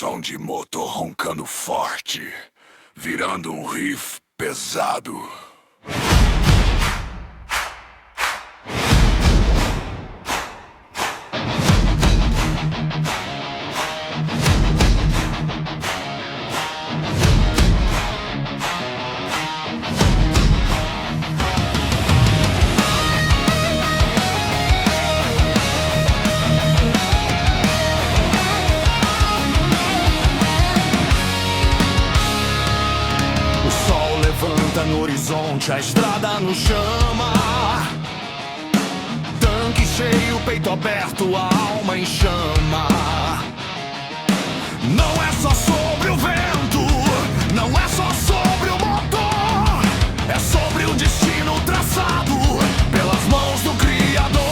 som de motor roncando forte, virando um riff pesado. No horizonte, a estrada nos chama. Tanque cheio, peito aberto, a alma em chama. Não é só sobre o vento, não é só sobre o motor, é sobre o destino traçado pelas mãos do Criador.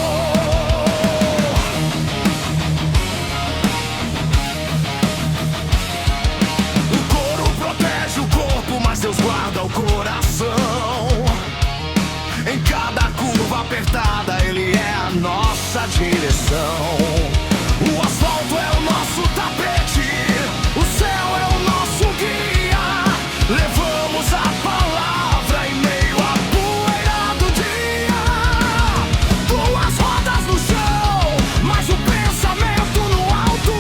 O couro protege o corpo, mas Deus guarda o coração. Em cada curva apertada, Ele é a nossa direção. O asfalto é o nosso tapete, o céu é o nosso guia. Levamos a palavra em meio à poeira do dia. Duas rodas no chão, mas o pensamento no alto.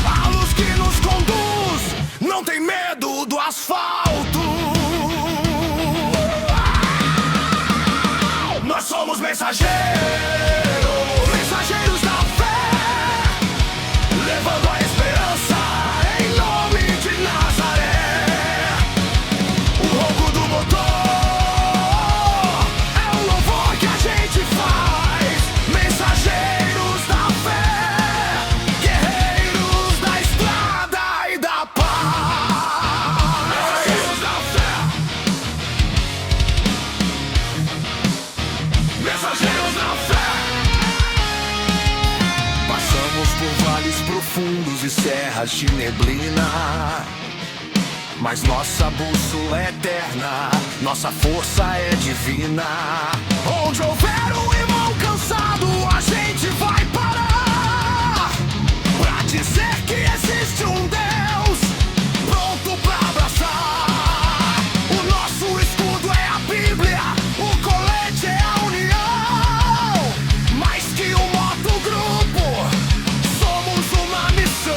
A luz que nos conduz não tem medo do asfalto. Nós somos mensageiros, mensageiros da fé, levando a esperança em nome de Nazaré. O ronco do motor é o louvor que a gente faz. Mensageiros da fé, guerreiros da estrada e da paz. Mensageiros da fé, mensageiros da fé. Passamos por vales profundos e serras de neblina, mas nossa bússola é eterna, nossa força é divina. Onde houver um irmão cansado, a gente vai parar pra dizer que existe um Deus pronto pra abraçar. O nosso escudo é a Bíblia, o colete é a união. Mais que um motogrupo, somos uma missão.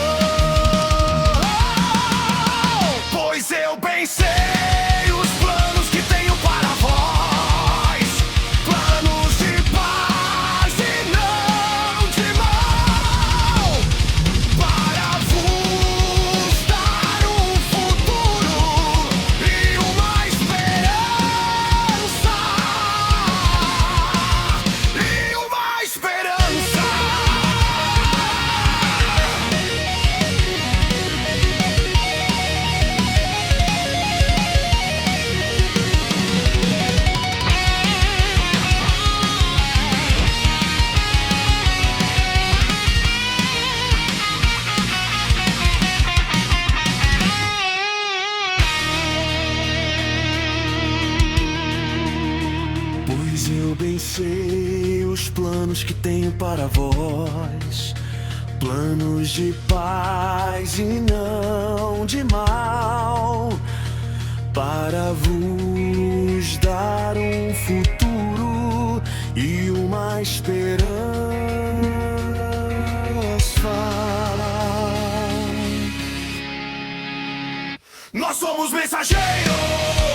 Pois eu bem sei os planos que tenho para vós, planos de paz e não de mal, para vos dar um futuro e uma esperança, e uma esperança. Pois eu bem sei os planos que tenho para vós, planos de paz e não de mal, para vos dar um futuro e uma esperança. Nós somos mensageiros.